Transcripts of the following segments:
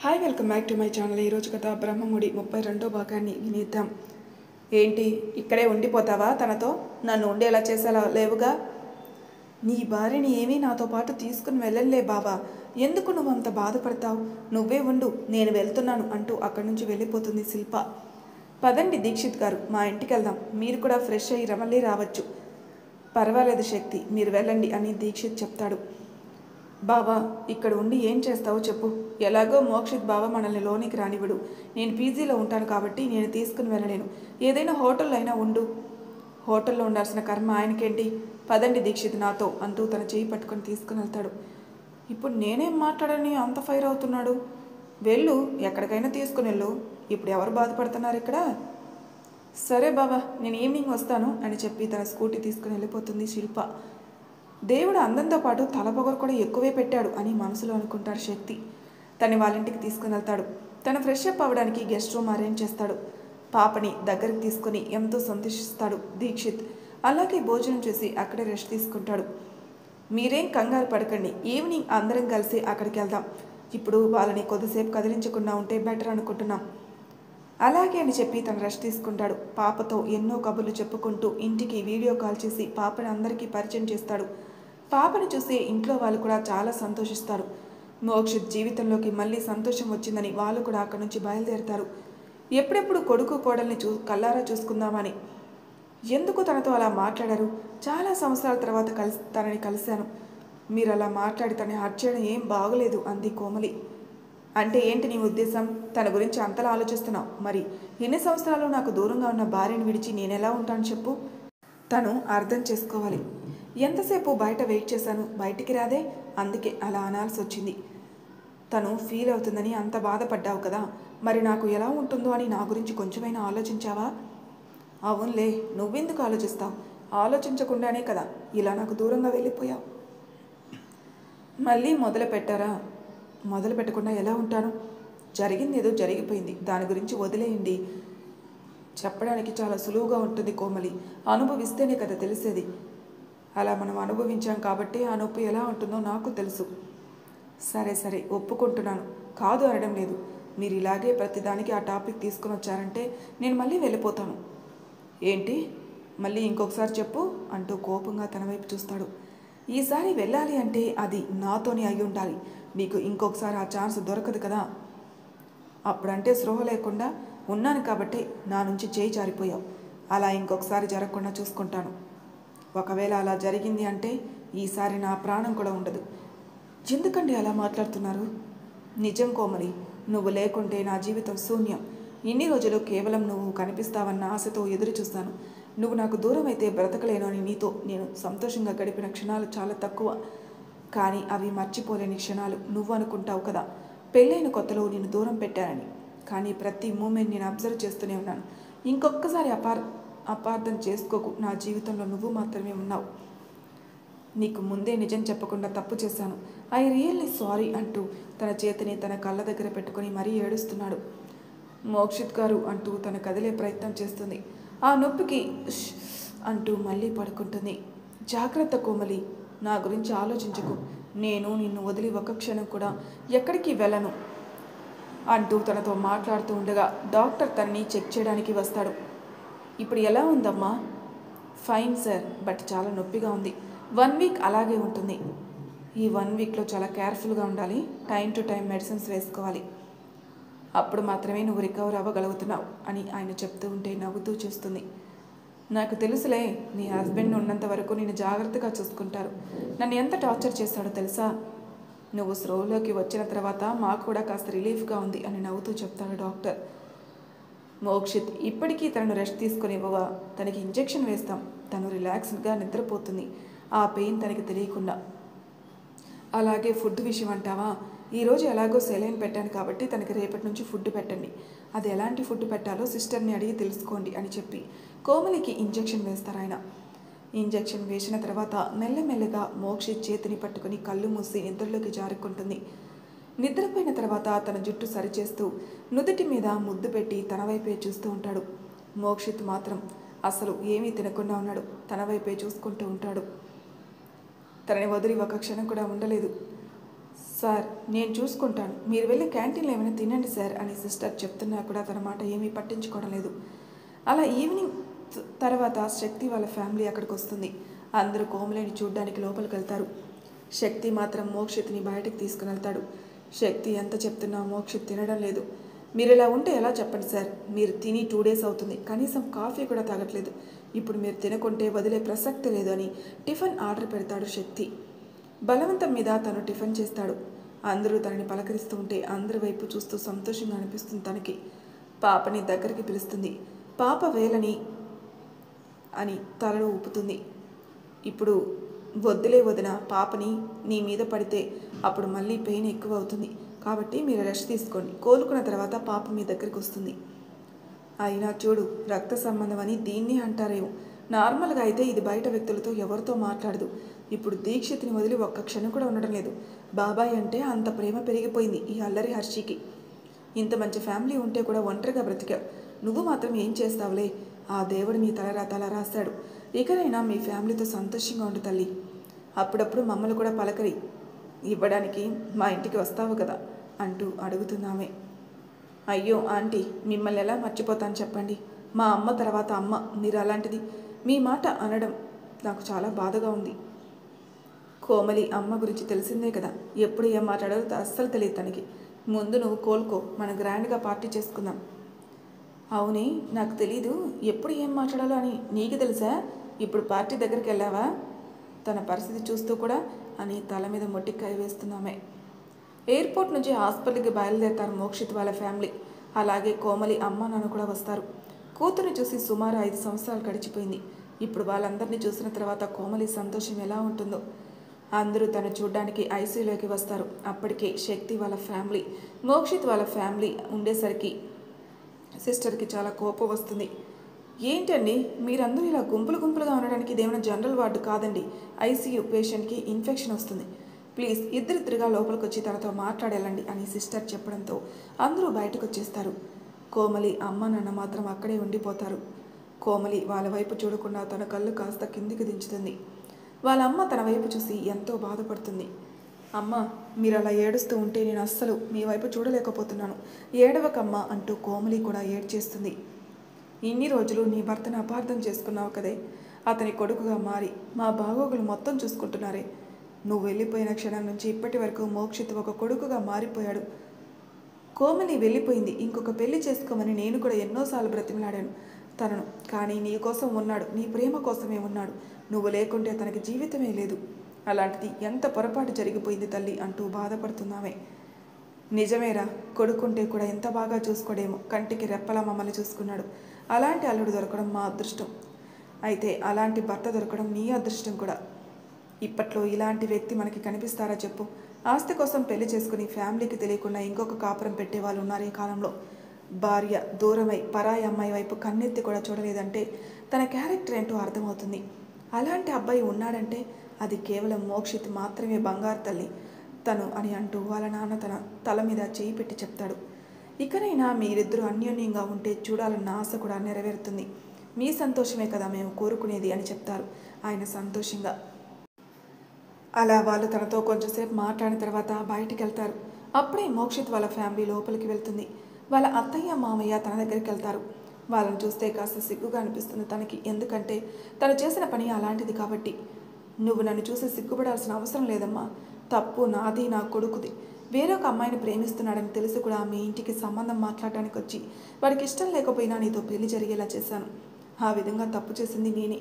Hi welcome back to my channel. ఈరోజు కథ బ్రహ్మముడి 32వ భాగాన్ని వినేద్దాం. ఏంటి ఇక్కడే ఉండిపోతావా? తనతో నన్ను ఉండేలా చేసేలా లేవుగా. నీ భార్యని ఏమీ నాతో పాటు తీసుకుని వెళ్ళలే బావా. ఎందుకు నువ్వు అంత బాధపడతావు? నువ్వే ఉండు, నేను వెళ్తున్నాను అంటూ అక్కడి నుంచి వెళ్ళిపోతుంది శిల్ప. పదండి దీక్షిత్ గారు, మా ఇంటికి వెళ్దాం. మీరు కూడా ఫ్రెష్ అయ్యి మళ్ళీ రావచ్చు. పర్వాలేదు శక్తి, మీరు వెళ్ళండి అని దీక్షిత్ చెప్తాడు. బావా, ఇక్కడ ఉండి ఏం చేస్తావో చెప్పు. ఎలాగో మోక్షిత్ బావ మనల్ని లోనికి రానివ్వడు. నేను పీజీలో ఉంటాను కాబట్టి నేను తీసుకుని వెళ్ళలేను. ఏదైనా హోటల్లో అయినా ఉండు. హోటల్లో ఉండాల్సిన కర్మ ఆయనకేంటి? పదండి దీక్షిత్ నాతో అంటూ తన చేయి పట్టుకొని తీసుకుని వెళ్తాడు. ఇప్పుడు నేనేం మాట్లాడని అంత ఫైర్ అవుతున్నాడు? వెళ్ళు, ఎక్కడికైనా తీసుకుని వెళ్ళు. ఇప్పుడు ఎవరు బాధపడుతున్నారు ఇక్కడ? సరే బావా, నేను ఈవినింగ్ వస్తాను అని చెప్పి తన స్కూటీ తీసుకుని వెళ్ళిపోతుంది శిల్ప. దేవుడు అందంతో పాటు తలపొగరు కూడా ఎక్కువే పెట్టాడు అని మనసులో అనుకుంటాడు శక్తి. తను వాళ్ళ ఇంటికి తీసుకుని వెళ్తాడు. తను ఫ్రెష్ అప్ అవ్వడానికి గెస్ట్ రూమ్ అరేంజ్ చేస్తాడు. పాపని దగ్గరికి తీసుకుని ఎంతో సంతోషిస్తాడు దీక్షిత్. అలాగే భోజనం చేసి అక్కడే రెస్ట్ తీసుకుంటాడు. మీరేం కంగారు పడకండి, ఈవినింగ్ అందరం కలిసి అక్కడికి వెళ్దాం. ఇప్పుడు వాళ్ళని కొద్దిసేపు కదిలించకుండా ఉంటే బెటర్ అనుకుంటున్నాం. అలాగే అని చెప్పి తను రెస్ట్ తీసుకుంటాడు. పాపతో ఎన్నో కబుర్లు చెప్పుకుంటూ ఇంటికి వీడియో కాల్ చేసి పాపని అందరికీ పరిచయం చేస్తాడు. పాపని చూసి ఇంట్లో వాళ్ళు కూడా చాలా సంతోషిస్తారు. మోక్షిత్ జీవితంలోకి మళ్ళీ సంతోషం వచ్చిందని వాళ్ళు కూడా అక్కడి నుంచి బయలుదేరుతారు. ఎప్పుడెప్పుడు కొడుకు కోడల్ని కల్లారా చూసుకుందామని. ఎందుకు తనతో అలా మాట్లాడారు? చాలా సంవత్సరాల తర్వాత తనని కలిశాను. మీరు అలా మాట్లాడి తనని హర్ట్ చేయడం ఏం బాగలేదు అంది కోమలి. అంటే ఏంటి నీ ఉద్దేశం? తన గురించి అంతలా ఆలోచిస్తున్నావు. మరి ఎన్ని సంవత్సరాలు నాకు దూరంగా ఉన్న భార్యను విడిచి నేనెలా ఉంటాను చెప్పు? తను అర్థం చేసుకోవాలి. ఎంతసేపు బయట వెయిట్ చేశాను, బయటికి రాదే, అందుకే అలా అనాల్సి వచ్చింది. తను ఫీల్ అవుతుందని అంత బాధపడ్డావు కదా, మరి నాకు ఎలా ఉంటుందో అని నా గురించి కొంచెమైనా ఆలోచించావా? అవునులే, నువ్వెందుకు ఆలోచిస్తావు? ఆలోచించకుండానే కదా ఇలా నాకు దూరంగా వెళ్ళిపోయావు. మళ్ళీ మొదలు పెట్టారా? మొదలు పెట్టకుండా ఎలా ఉంటాను? జరిగింది ఏదో జరిగిపోయింది, దాని గురించి వదిలేయండి. చెప్పడానికి చాలా సులువుగా ఉంటుంది కోమలి, అనుభవిస్తేనే కదా తెలిసేది. అలా మనం అనుభవించాం కాబట్టి ఆ నొప్పి ఎలా ఉంటుందో నాకు తెలుసు. సరే సరే, ఒప్పుకుంటున్నాను, కాదు అనడం లేదు. మీరు ఇలాగే ప్రతిదానికి ఆ టాపిక్ తీసుకుని వచ్చారంటే నేను మళ్ళీ వెళ్ళిపోతాను. ఏంటి? మళ్ళీ ఇంకొకసారి చెప్పు అంటూ కోపంగా తన వైపు చూస్తాడు. ఈసారి వెళ్ళాలి అంటే అది నాతోనే అయి ఉండాలి. నీకు ఇంకొకసారి ఆ ఛాన్స్ దొరకదు కదా. అప్పుడంటే స్పృహ లేకుండా ఉన్నాను కాబట్టి నా నుంచి చేయి జారిపోయావు. అలా ఇంకొకసారి జరగకుండా చూసుకుంటాను. ఒకవేళ అలా జరిగింది అంటే ఈసారి నా ప్రాణం కూడా ఉండదు. ఎందుకండి అలా మాట్లాడుతున్నారు? నిజం కోమలి, నువ్వు లేకుంటే నా జీవితం శూన్యం. ఇన్ని రోజులు కేవలం నువ్వు కనిపిస్తావన్న ఆశతో ఎదురు చూస్తాను. నువ్వు నాకు దూరం అయితే బ్రతకలేను అని నీతో నేను సంతోషంగా గడిపిన క్షణాలు చాలా తక్కువ. కానీ అవి మర్చిపోలేని క్షణాలు. నువ్వు అనుకుంటావు కదా పెళ్ళైన కొత్తలో నేను దూరం పెట్టానని, కానీ ప్రతి మూమెంట్ నేను అబ్జర్వ్ చేస్తూనే ఉన్నాను. ఇంకొకసారి అపార్థం చేసుకోకు. నా జీవితంలో నువ్వు మాత్రమే ఉన్నావు. నీకు ముందే నిజం చెప్పకుండా తప్పు చేశాను. ఐ రియల్లీ సారీ అంటూ తన చేతిని తన కళ్ళ దగ్గర పెట్టుకుని మరీ ఏడుస్తున్నాడు. మోక్షిత్ గారు అంటూ తన కదిలే ప్రయత్నం చేస్తుంది. ఆ నొప్పికి అంటూ మళ్ళీ పడుకుంటుంది. జాగ్రత్త కోమలి, నా గురించి ఆలోచించకు. నేను నిన్ను వదిలి ఒక్క క్షణం కూడా ఎక్కడికి వెళ్ళను అంటూ తనతో మాట్లాడుతూ ఉండగా డాక్టర్ తనని చెక్ చేయడానికి వస్తాడు. ఇప్పుడు ఎలా ఉందమ్మా? ఫైన్ సార్, బట్ చాలా నొప్పిగా ఉంది. 1 వీక్ అలాగే ఉంటుంది. ఈ 1 వీక్లో చాలా కేర్ఫుల్గా ఉండాలి. టైం టు టైం మెడిసిన్స్ వేసుకోవాలి. అప్పుడు మాత్రమే నువ్వు రికవర్ అవ్వగలుగుతున్నావు అని ఆయన చెప్తూ ఉంటే నవ్వుతూ చూస్తుంది. నాకు తెలుసులే, నీ హస్బెండ్ ఉన్నంత వరకు నేను జాగ్రత్తగా చూసుకుంటారు. నన్ను ఎంత టార్చర్ చేశాడో తెలుసా? నువ్వు స్రోలోకి వచ్చిన తర్వాత మాకు కూడా కాస్త రిలీఫ్గా ఉంది అని నవ్వుతూ చెప్తాడు డాక్టర్. మోక్షిత్, ఇప్పటికీ తనను రెస్ట్ తీసుకొని ఇవ్వవా? తనకి ఇంజెక్షన్ వేస్తాం, తను రిలాక్స్డ్గా నిద్రపోతుంది, ఆ పెయిన్ తనకి తెలియకుండా. అలాగే ఫుడ్ విషయం అంటావా? ఈరోజు ఎలాగో సెలైన్ పెట్టాను కాబట్టి తనకి రేపటి నుంచి ఫుడ్ పెట్టండి. అది ఎలాంటి ఫుడ్ పెట్టాలో సిస్టర్ని అడిగి తెలుసుకోండి అని చెప్పి కోమలికి ఇంజెక్షన్ వేస్తారు ఆయన. ఇంజెక్షన్ వేసిన తర్వాత మెల్లమెల్లగా మోక్షిత్ చేతిని పట్టుకుని కళ్ళు మూసి నిద్రలోకి జారుకుంటుంది. నిద్రపోయిన తర్వాత తన జుట్టు సరిచేస్తూ నుదుటి మీద ముద్దు పెట్టి తన వైపే చూస్తూ ఉంటాడు. మోక్షిత్ మాత్రం అసలు ఏమీ తినకుండా ఉన్నాడు. తన వైపే చూసుకుంటూ ఉంటాడు. తనని వదిలి ఒక క్షణం కూడా ఉండలేదు. సార్ నేను చూసుకుంటాను, మీరు వెళ్ళి క్యాంటీన్లో ఏమైనా తినండి సార్ అని సిస్టర్ చెప్తున్నా కూడా తన మాట ఏమీ పట్టించుకోవడం లేదు. అలా ఈవినింగ్ తర్వాత శక్తి వాళ్ళ ఫ్యామిలీ అక్కడికి వస్తుంది. అందరూ కోమలిని చూడ్డానికి లోపలికి వెళ్తారు. శక్తి మాత్రం మోక్షిత్ని బయటికి తీసుకుని వెళ్తాడు. శక్తి ఎంత చెప్తున్నా మోక్షిత్ తినడం లేదు. మీరు ఇలా ఉంటే ఎలా చెప్పండి సార్, మీరు తిని 2 days అవుతుంది, కనీసం కాఫీ కూడా తాగట్లేదు, ఇప్పుడు మీరు తినకుంటే వదిలే ప్రసక్తి లేదు అని టిఫిన్ ఆర్డర్ పెడతాడు శక్తి. బలవంతం మీద తను టిఫిన్ చేస్తాడు. అందరూ తనని పలకరిస్తూ ఉంటే అందరి వైపు చూస్తూ సంతోషంగా అనిపిస్తుంది తనకి. పాపని దగ్గరికి పిలుస్తుంది. పాప వేలని అని తలలో ఊపుతుంది. ఇప్పుడు వద్దులే వదిన, పాపని నీ మీద పడితే అప్పుడు మళ్ళీ పెయిన్ ఎక్కువ అవుతుంది, కాబట్టి మీరు రెస్ట్ తీసుకోండి, కోలుకున్న తర్వాత పాప మీ దగ్గరికి వస్తుంది. అయినా చూడు, రక్త సంబంధం అని దీన్ని అంటారేమో, నార్మల్గా అయితే ఇది బయట వ్యక్తులతో ఎవరితో మాట్లాడదు. ఇప్పుడు దీక్షిత్ని వదిలి ఒక్క క్షణం కూడా ఉండడం లేదు. బాబాయ్ అంటే అంత ప్రేమ పెరిగిపోయింది ఈ అల్లరి హర్షికి. ఇంత మంచి ఫ్యామిలీ ఉంటే కూడా ఒంటరిగా బ్రతికావు, నువ్వు మాత్రం ఏం చేస్తావులే, ఆ దేవుడు మీ తల రాశాడు, ఇకనైనా మీ ఫ్యామిలీతో సంతోషంగా ఉండు తల్లి, అప్పుడప్పుడు మమ్మల్ని కూడా పలకరి ఇవ్వడానికి మా ఇంటికి వస్తావు కదా అంటూ అడుగుతున్నామే. అయ్యో ఆంటీ, మిమ్మల్ని ఎలా మర్చిపోతాను చెప్పండి, మా అమ్మ తర్వాత అమ్మ మీరు, అలాంటిది మీ మాట అనడం నాకు చాలా బాధగా ఉంది. కోమలి అమ్మ గురించి తెలిసిందే కదా, ఎప్పుడు ఏం మాట్లాడాలో అస్సలు తెలియదు తనకి. ముందు నువ్వు కోలుకో, మనం గ్రాండ్గా పార్టీ చేసుకుందాం. అవునే, నాకు తెలీదు ఎప్పుడు ఏం మాట్లాడాలో అని, నీకు తెలుసా, ఇప్పుడు పార్టీ దగ్గరికి వెళ్ళావా, తన పరిస్థితి చూస్తూ కూడా అని తల మీద మొట్టికాయ వేస్తున్నామే. ఎయిర్పోర్ట్ నుంచి హాస్పిటల్కి బయలుదేరతారు మోక్షిత్ వాళ్ళ ఫ్యామిలీ. అలాగే కోమలి అమ్మ నాన్న కూడా వస్తారు. కూతురు చూసి సుమారు 5 సంవత్సరాలు గడిచిపోయింది. ఇప్పుడు వాళ్ళందరినీ చూసిన తర్వాత కోమలి సంతోషం ఎలా ఉంటుందో. అందరూ తను చూడ్డానికి ఐసీయూలోకి వస్తారు. అప్పటికే శక్తి వాళ్ళ ఫ్యామిలీ, మోక్షిత్ వాళ్ళ ఫ్యామిలీ ఉండేసరికి సిస్టర్కి చాలా కోపం వస్తుంది. ఏంటండి మీరందరూ ఇలా గుంపులుగా ఉండడానికి, ఇదేమైనా జనరల్ వార్డు కాదండి, ఐసీయూ, పేషెంట్కి ఇన్ఫెక్షన్ వస్తుంది, ప్లీజ్ ఇద్దరిద్దరుగా లోపలికి వచ్చి తనతో మాట్లాడేళ్ళండి అని సిస్టర్ చెప్పడంతో అందరూ బయటకు వచ్చేస్తారు. కోమలి అమ్మ నాన్న మాత్రం అక్కడే ఉండిపోతారు. కోమలి వాళ్ళ వైపు చూడకుండా తన కళ్ళు కాస్త కిందికి దించుతుంది. వాళ్ళ అమ్మ తన వైపు చూసి ఎంతో బాధపడుతుంది. అమ్మ, మీరు అలా ఏడుస్తూ ఉంటే నేను అస్సలు మీ వైపు చూడలేకపోతున్నాను, ఏడవకమ్మ అంటూ కోమలి కూడా ఏడ్చేస్తుంది. ఇన్ని రోజులు నీ భర్తను అపార్థం చేసుకున్నావు కదే, అతని కొడుకుగా మారి మా బాగోగులు మొత్తం చూసుకుంటున్నారే, నువ్వు వెళ్ళిపోయిన క్షణం నుంచి ఇప్పటి వరకు మోక్షిత్ ఒక కొడుకుగా మారిపోయాడు. కోమలి వెళ్ళిపోయింది, ఇంకొక పెళ్లి చేసుకోమని నేను కూడా ఎన్నోసార్లు బ్రతిమలాడాను తనను, కానీ నీ కోసం ఉన్నాడు, నీ ప్రేమ కోసమే ఉన్నాడు, నువ్వు లేకుంటే తనకి జీవితమే లేదు, అలాంటిది ఎంత పొరపాటు జరిగిపోయింది తల్లి అంటూ బాధపడుతున్నామే. నిజమేరా, కొడుకుంటే కూడా ఎంత బాగా చూసుకోడేమో, కంటికి రెప్పలా మమ్మల్ని చూసుకున్నాడు, అలాంటి అల్లుడు దొరకడం మా అదృష్టం, అయితే అలాంటి భర్త దొరకడం నీ అదృష్టం కూడా. ఇప్పట్లో ఇలాంటి వ్యక్తి మనకి కనిపిస్తారా చెప్పు, ఆస్తి కోసం పెళ్లి చేసుకుని ఫ్యామిలీకి తెలియకుండా ఇంకొక కాపురం పెట్టే వాళ్ళు ఉన్నారు ఈ కాలంలో. భార్య దూరమై పరాయి అమ్మాయి వైపు కన్నెత్తి కూడా చూడలేదంటే తన క్యారెక్టర్ ఏంటో అర్థమవుతుంది. అలాంటి అబ్బాయి ఉన్నాడంటే అది కేవలం మోక్షిత్ మాత్రమే బంగారు తల్లి తను అని అంటూ వాళ్ళ నాన్న తన తల మీద చేయి పెట్టి చెప్తాడు. ఇకనైనా మీరిద్దరూ అన్యోన్యంగా ఉంటే చూడాలన్న ఆశ కూడా నెరవేరుతుంది, మీ సంతోషమే కదా మేము కోరుకునేది అని చెప్తారు ఆయన సంతోషంగా. అలా వాళ్ళు తనతో కొంచెంసేపు మాట్లాడిన తర్వాత బయటికి వెళ్తారు. అప్పుడే మోక్షిత్ వాళ్ళ ఫ్యామిలీ లోపలికి వెళ్తుంది. వాళ్ళ అత్తయ్య మామయ్య తన దగ్గరికి వెళ్తారు. వాళ్ళని చూస్తే కాస్త సిగ్గుగా అనిపిస్తుంది తనకి, ఎందుకంటే తను చేసిన పని అలాంటిది కాబట్టి. నువ్వు నన్ను చూసి సిగ్గుపడాల్సిన అవసరం లేదమ్మా, తప్పు నాది, నా కొడుకుది, వేరొక అమ్మాయిని ప్రేమిస్తున్నాడని తెలిసి కూడా మీ ఇంటికి సంబంధం మాట్లాడడానికి వచ్చి వాడికి ఇష్టం లేకపోయినా నీతో పెళ్లి జరిగేలా చేశాను, ఆ విధంగా తప్పు చేసింది నేనే,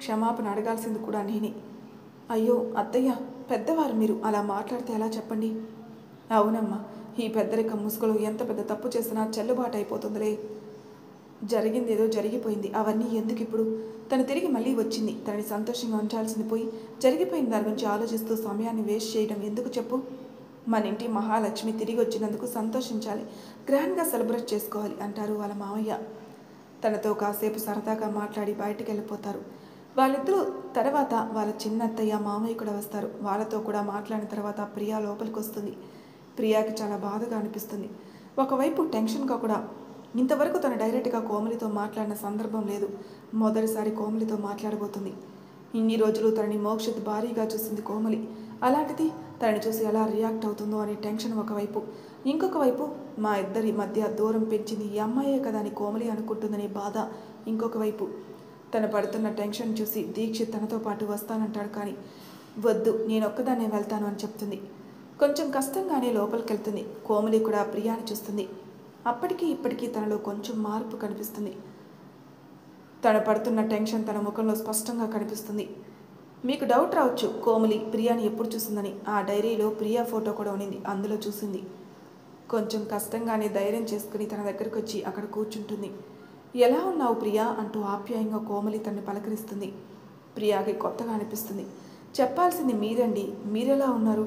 క్షమాపణ అడగాల్సింది కూడా నేనే. అయ్యో అత్తయ్య, పెద్దవారు మీరు అలా మాట్లాడితే ఎలా చెప్పండి. అవునమ్మా, ఈ పెద్దరిక ముసుగులో ఎంత పెద్ద తప్పు చేసినా చెల్లుబాటు అయిపోతుందిలే, జరిగింది ఏదో జరిగిపోయింది, అవన్నీ ఎందుకు ఇప్పుడు, తను తిరిగి మళ్ళీ వచ్చింది, తనని సంతోషంగా ఉంచాల్సింది పోయి జరిగిపోయిన దాని గురించి ఆలోచిస్తూ సమయాన్ని వేస్ట్ చేయడం ఎందుకు చెప్పు. మన ఇంటి మహాలక్ష్మి తిరిగి వచ్చినందుకు సంతోషించాలి, గ్రాండ్గా సెలబ్రేట్ చేసుకోవాలి అంటారు వాళ్ళ మామయ్య. తనతో కాసేపు సరదాగా మాట్లాడి బయటికి వెళ్ళిపోతారు. వాళ్ళిద్దరూ తర్వాత వాళ్ళ చిన్నత్తయ్య మామయ్య కూడా వస్తారు. వాళ్ళతో కూడా మాట్లాడిన తర్వాత ప్రియా లోపలికి వస్తుంది. ప్రియాకి చాలా బాధగా అనిపిస్తుంది, ఒకవైపు టెన్షన్గా కూడా. ఇంతవరకు తను డైరెక్ట్గా కోమలితో మాట్లాడిన సందర్భం లేదు, మొదటిసారి కోమలితో మాట్లాడబోతుంది. ఇన్ని రోజులు తనని మోక్షిత్ భారీగా చూసింది కోమలి, అలాంటిది తనని చూసి ఎలా రియాక్ట్ అవుతుందో అనే టెన్షన్ ఒకవైపు, ఇంకొక వైపు మా ఇద్దరి మధ్య దూరం పెంచింది ఈ అమ్మాయే కదా అని కోమలి అనుకుంటుందనే బాధ ఇంకొక వైపు. తను పడుతున్న టెన్షన్ చూసి దీక్షిత్ తనతో పాటు వస్తానంటాడు, కానీ వద్దు నేను ఒక్కదాన్నే వెళ్తాను అని చెప్తుంది. కొంచెం కష్టంగానే లోపలికి వెళ్తుంది. కోమలి కూడా ప్రియాని చూస్తుంది. అప్పటికీ ఇప్పటికీ తనలో కొంచెం మార్పు కనిపిస్తుంది. తను పడుతున్న టెన్షన్ తన ముఖంలో స్పష్టంగా కనిపిస్తుంది. మీకు డౌట్ రావచ్చు కోమలి ప్రియాని ఎప్పుడు చూసిందని. ఆ డైరీలో ప్రియా ఫోటో కూడా ఉన్నింది, అందులో చూసింది. కొంచెం కష్టంగానే ధైర్యం చేసుకుని తన దగ్గరకు వచ్చి అక్కడ కూర్చుంటుంది. ఎలా ఉన్నావు ప్రియా అంటూ ఆప్యాయంగా కోమలి తనని పలకరిస్తుంది. ప్రియాకి కొత్తగా అనిపిస్తుంది. చెప్పాల్సింది మీరండి, మీరెలా ఉన్నారు?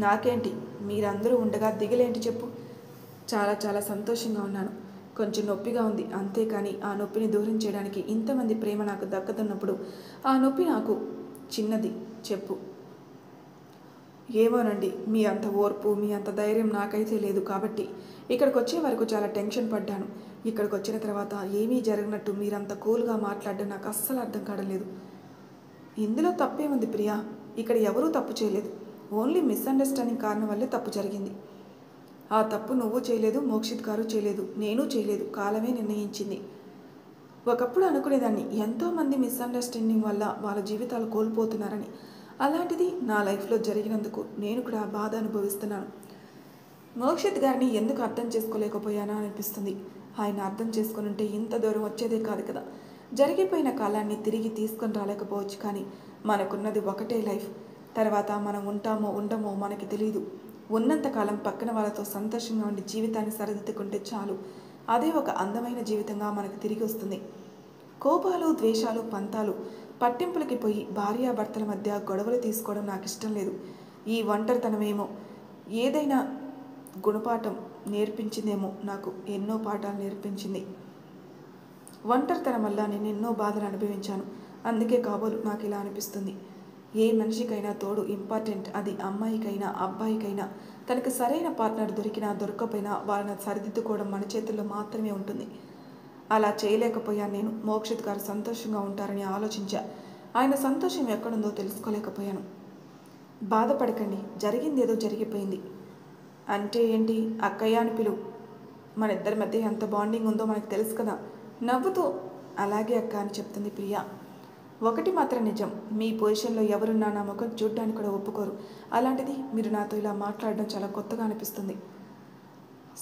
నాకేంటి, మీరందరూ ఉండగా దిగులేంటి చెప్పు. చాలా చాలా సంతోషంగా ఉన్నాను. కొంచెం నొప్పిగా ఉంది, అంతేకాని ఆ నొప్పిని దూరం చేయడానికి ఇంతమంది ప్రేమ నాకు దక్కతున్నప్పుడు ఆ నొప్పి నాకు చిన్నది చెప్పు. ఏమోనండి, మీ అంత ఓర్పు మీ అంత ధైర్యం నాకైతే లేదు, కాబట్టి ఇక్కడికి వచ్చే వరకు చాలా టెన్షన్ పడ్డాను. ఇక్కడికి వచ్చిన తర్వాత ఏమీ జరగనట్టు మీరంత కూల్గా మాట్లాడడం నాకు అస్సలు అర్థం కావడం. ఇందులో తప్పేముంది ప్రియా? ఇక్కడ ఎవరూ తప్పు చేయలేదు, ఓన్లీ మిస్అండర్స్టాండింగ్ కారణం వల్లే తప్పు జరిగింది. ఆ తప్పు నువ్వు చేయలేదు, మోక్షిత్ గారు చేయలేదు, నేను చేయలేదు, కాలమే నిర్ణయించింది. ఒకప్పుడు అనుకునేదాన్ని ఎంతోమంది మిస్అండర్స్టాండింగ్ వల్ల వాళ్ళ జీవితాలు కోల్పోతున్నారని. అలాంటిది నా లైఫ్లో జరిగినందుకు నేను కూడా బాధ అనుభవిస్తున్నాను. మోక్షిత్ గారిని ఎందుకు అర్థం చేసుకోలేకపోయానా అనిపిస్తుంది. ఆయన అర్థం చేసుకుని ఉంటే ఇంత దూరం వచ్చేదే కాదు కదా. జరిగిపోయిన కాలాన్ని తిరిగి తీసుకొని రాలేకపోవచ్చు, కానీ మనకున్నది ఒకటే లైఫ్. తర్వాత మనం ఉంటామో ఉండమో మనకి తెలియదు. ఉన్నంతకాలం పక్కన వాళ్ళతో సంతోషంగా ఉండి జీవితాన్ని సరిదిద్దుకుంటే చాలు. అదే ఒక అందమైన జీవితంగా మనకు తిరిగి వస్తుంది. కోపాలు, ద్వేషాలు, పంతాలు, పట్టింపులకి పోయి భార్యాభర్తల మధ్య గొడవలు తీసుకోవడం నాకు ఇష్టం లేదు. ఈ ఒంటరితనమేమో ఏదైనా గుణపాఠం నేర్పించిందేమో, నాకు ఎన్నో పాఠాలు నేర్పించింది. ఒంటరితనం వల్ల నేను ఎన్నో బాధలు అనుభవించాను. అందుకే కాబోలు నాకు ఇలా అనిపిస్తుంది. ఏ మనిషికైనా తోడు ఇంపార్టెంట్. అది అమ్మాయికైనా అబ్బాయికైనా. తనకు సరైన పార్ట్నర్ దొరికినా దొరకకపోయినా వాళ్ళని సరిదిద్దుకోవడం మన చేతుల్లో మాత్రమే ఉంటుంది. అలా చేయలేకపోయాను నేను. మోక్షిత్ గారు సంతోషంగా ఉంటారని ఆలోచించా. ఆయన సంతోషం ఎక్కడుందో తెలుసుకోలేకపోయాను. బాధపడకండి, జరిగిందేదో జరిగిపోయింది. అంటే ఏంటి? అక్కయ్య అని పిలువు. మన ఇద్దరి మధ్య ఎంత బాండింగ్ ఉందో మనకు తెలుసు కదా. నవ్వుతూ అలాగే అక్క అని చెప్తుంది ప్రియా. ఒకటి మాత్రం నిజం, మీ పొజిషన్లో ఎవరున్నా నా ముఖం చూడ్డానికి కూడా ఒప్పుకోరు. అలాంటిది మీరు నాతో ఇలా మాట్లాడడం చాలా కొత్తగా అనిపిస్తుంది.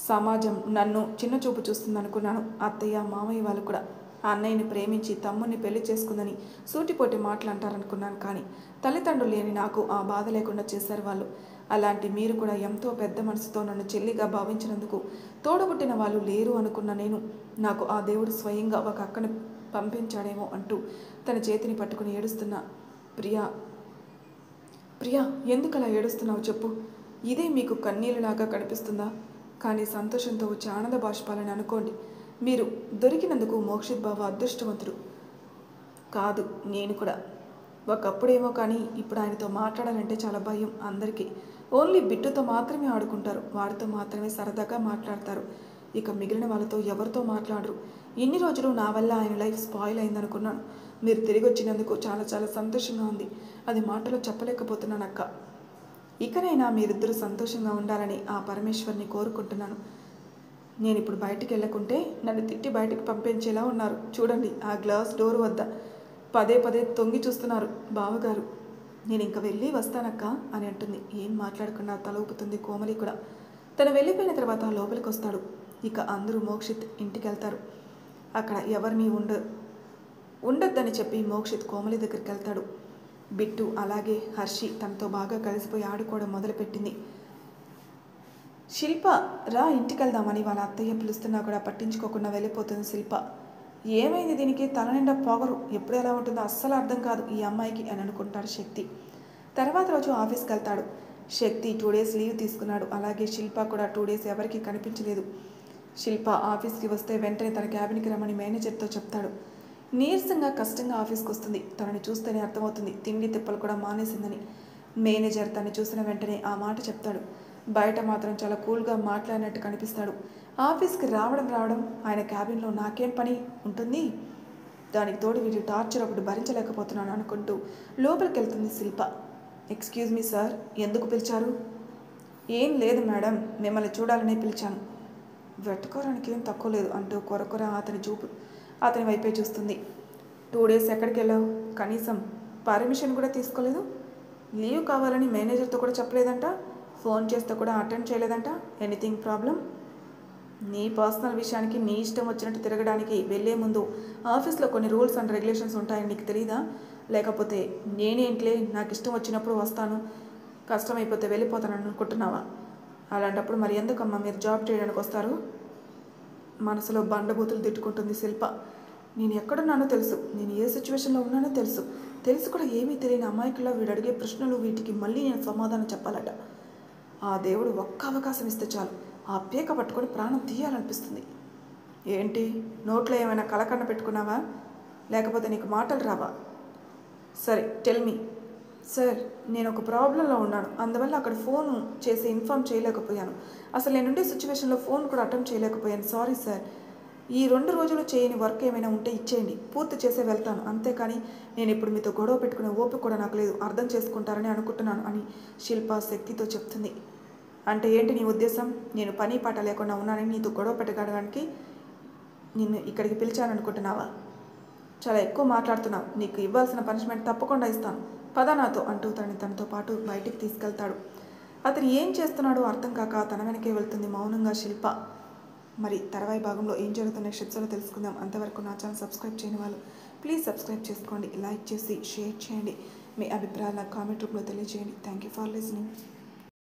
సమాజం నన్ను చిన్న చూపు చూస్తుంది అనుకున్నాను. అత్తయ్య, మామయ్య వాళ్ళు కూడా అన్నయ్యని ప్రేమించి తమ్ముడిని పెళ్లి చేసుకుందని సూటిపోటి మాటలు అంటారనుకున్నాను, కానీ తల్లిదండ్రులు లేని నాకు ఆ బాధ లేకుండా చేశారు వాళ్ళు. అలాంటి మీరు కూడా ఎంతో పెద్ద మనసుతో నన్ను చెల్లిగా భావించినందుకు తోడబుట్టిన వాళ్ళు లేరు అనుకున్న నేను, నాకు ఆ దేవుడు స్వయంగా ఒక అక్కను పంపించాడేమో అంటూ తన చేతిని పట్టుకుని ఏడుస్తున్నా. ప్రియా, ప్రియా ఎందుకు అలా ఏడుస్తున్నావు చెప్పు. ఇదే మీకు కన్నీళ్ళలాగా కనిపిస్తుందా? కానీ సంతోషంతో వచ్చే ఆనంద బాష్పాలని అనుకోండి. మీరు దొరికినందుకు మోక్షిత్ బావ అదృష్టవంతుడు. కాదు, నేను కూడా. ఒకప్పుడేమో, కానీ ఇప్పుడు ఆయనతో మాట్లాడాలంటే చాలా భయం అందరికీ. ఓన్లీ బిట్టుతో మాత్రమే ఆడుకుంటారు, వాడితో మాత్రమే సరదాగా మాట్లాడతారు. ఇక మిగిలిన వాళ్ళతో ఎవరితో మాట్లాడరు. ఇన్ని రోజులు నా వల్ల ఆయన లైఫ్ స్పాయిల్ అయిందనుకున్నాను. మీరు తిరిగి వచ్చినందుకు చాలా చాలా సంతోషంగా ఉంది. అది మాటలో చెప్పలేకపోతున్నాను అక్క. ఇకనైనా మీరిద్దరూ సంతోషంగా ఉండాలని ఆ పరమేశ్వరిని కోరుకుంటున్నాను. నేను ఇప్పుడు బయటికి వెళ్ళకుంటే నన్ను తిట్టి బయటికి పంపించేలా ఉన్నారు. చూడండి, ఆ గ్లాస్ డోర్ వద్ద పదే పదే తొంగి చూస్తున్నారు బావగారు. నేను ఇంక వెళ్ళి వస్తానక్క అని అంటుంది. ఏం మాట్లాడకుండా తల ఊపుతుంది కోమలి కూడా. తను వెళ్ళిపోయిన తర్వాత లోపలికి వస్తాడు. ఇక అందరూ మోక్షిత్ ఇంటికి వెళ్తారు. అక్కడ ఎవరిని ఉండొద్దని చెప్పి మోక్షిత్ కోమలి దగ్గరికి వెళ్తాడు. బిట్టు అలాగే హర్షి తనతో బాగా కలిసిపోయి ఆడుకోవడం మొదలుపెట్టింది. శిల్ప రా ఇంటికి వెళ్దామని వాళ్ళ అత్తయ్య పిలుస్తున్నా కూడా పట్టించుకోకుండా వెళ్ళిపోతుంది శిల్ప. ఏమైంది దీనికి? తల నిండా పొగరు, ఎప్పుడు ఎలా ఉంటుందో అస్సలు అర్థం కాదు ఈ అమ్మాయికి అని అనుకుంటాడు శక్తి. తర్వాత రోజు ఆఫీస్కి వెళ్తాడు. శక్తి 2 days లీవ్ తీసుకున్నాడు. అలాగే శిల్ప కూడా 2 days ఎవరికి కనిపించలేదు. శిల్ప ఆఫీస్కి వస్తే వెంటనే తన క్యాబిన్కి రమ్మని మేనేజర్తో చెప్తాడు. నీరసంగా కష్టంగా ఆఫీస్కి వస్తుంది. తనని చూస్తేనే అర్థమవుతుంది తిండి తిప్పలు కూడా మానేసిందని. మేనేజర్ తనని చూసిన వెంటనే ఆ మాట చెప్తాడు. బయట మాత్రం చాలా కూల్గా మాట్లాడినట్టు కనిపిస్తాడు. ఆఫీస్కి రావడం ఆయన క్యాబిన్లో నాకేం పని ఉంటుంది, దానికి తోడు వీడి టార్చర్ ఒకటి భరించలేకపోతున్నాను అనుకుంటూ లోపలికి వెళ్తుంది శిల్ప. ఎక్స్క్యూజ్ మీ సార్, ఎందుకు పిలిచారు? ఏం లేదు మేడం, మిమ్మల్ని చూడాలని పిలిచాను. వెతుకోవడానికి ఏం తక్కువ లేదు అంటూ కొరకొర అతని చూపు అతని వైపే చూస్తుంది. 2 days ఎక్కడికి వెళ్ళావు? కనీసం పర్మిషన్ కూడా తీసుకోలేదు. లీవ్ కావాలని మేనేజర్తో కూడా చెప్పలేదంట. ఫోన్ చేస్తే కూడా అటెండ్ చేయలేదంట. Anything problem? నీ పర్సనల్ విషయానికి నీ ఇష్టం వచ్చినట్టు తిరగడానికి వెళ్ళే ముందు ఆఫీస్లో కొన్ని రూల్స్ అండ్ రెగ్యులేషన్స్ ఉంటాయని నీకు తెలీదా? లేకపోతే నేనేంట్లే నాకు ఇష్టం వచ్చినప్పుడు వస్తాను, కష్టమైపోతే వెళ్ళిపోతాను అనుకుంటున్నావా? అలాంటప్పుడు మరి ఎందుకమ్మా మీరు జాబ్ చేయడానికి వస్తారు? మనసులో బండబూతులు తిట్టుకుంటుంది శిల్ప. నేను ఎక్కడున్నానో తెలుసు, నేను ఏ సిచ్యువేషన్లో ఉన్నానో తెలుసు. తెలిసి కూడా ఏమీ తెలియని అమాయకుల్లో వీడు అడిగే ప్రశ్నలు, వీటికి మళ్ళీ నేను సమాధానం చెప్పాలట. ఆ దేవుడు ఒక్క అవకాశం ఇస్తే చాలు, ఆ పేక పట్టుకొని ప్రాణం తీయాలనిపిస్తుంది. ఏంటి, నోట్లో ఏమైనా కలకన్న పెట్టుకున్నావా? లేకపోతే నీకు మాటలు రావా? సరే టెల్ మీ. సార్, నేను ఒక ప్రాబ్లంలో ఉన్నాను, అందువల్ల అక్కడ ఫోన్ చేసి ఇన్ఫామ్ చేయలేకపోయాను. అసలు నేనుండే సిచ్యువేషన్లో ఫోన్ కూడా అటెంప్ట్ చేయలేకపోయాను. Sorry sir. ఈ 2 రోజులు చేయని వర్క్ ఏమైనా ఉంటే ఇచ్చేయండి, పూర్తి చేసే వెళ్తాను. అంతేకాని నేను ఇప్పుడు మీతో గొడవ పెట్టుకునే ఓపిక కూడా నాకు లేదు. అర్థం చేసుకుంటారని అనుకుంటున్నాను అని శిల్ప శక్తితో చెప్తుంది. అంటే ఏంటి నీ ఉద్దేశం? నేను పని పాట లేకుండా ఉన్నానని నీతో గొడవ పెట్టడానికి నిన్ను ఇక్కడికి పిలిచాననుకుంటున్నావా? చాలా ఎక్కువ మాట్లాడుతున్నావు. నీకు ఇవ్వాల్సిన పనిష్మెంట్ తప్పకుండా ఇస్తాను, పద నాతో అంటూ తనతో పాటు బయటికి తీసుకెళ్తాడు. అతను ఏం చేస్తున్నాడో అర్థం కాక తన వెనకే వెళ్తుంది మౌనంగా శిల్ప. మరి తర్వాయి భాగంలో ఏం జరుగుతున్న నెక్స్ట్ ఎపిసోడ్లో తెలుసుకుందాం. అంతవరకు నా ఛానల్ సబ్స్క్రైబ్ చేయని వాళ్ళు ప్లీజ్ సబ్స్క్రైబ్ చేసుకోండి, లైక్ చేసి షేర్ చేయండి, మీ అభిప్రాయాలను కామెంట్ రూపంలో తెలియజేయండి. Thank you for listening.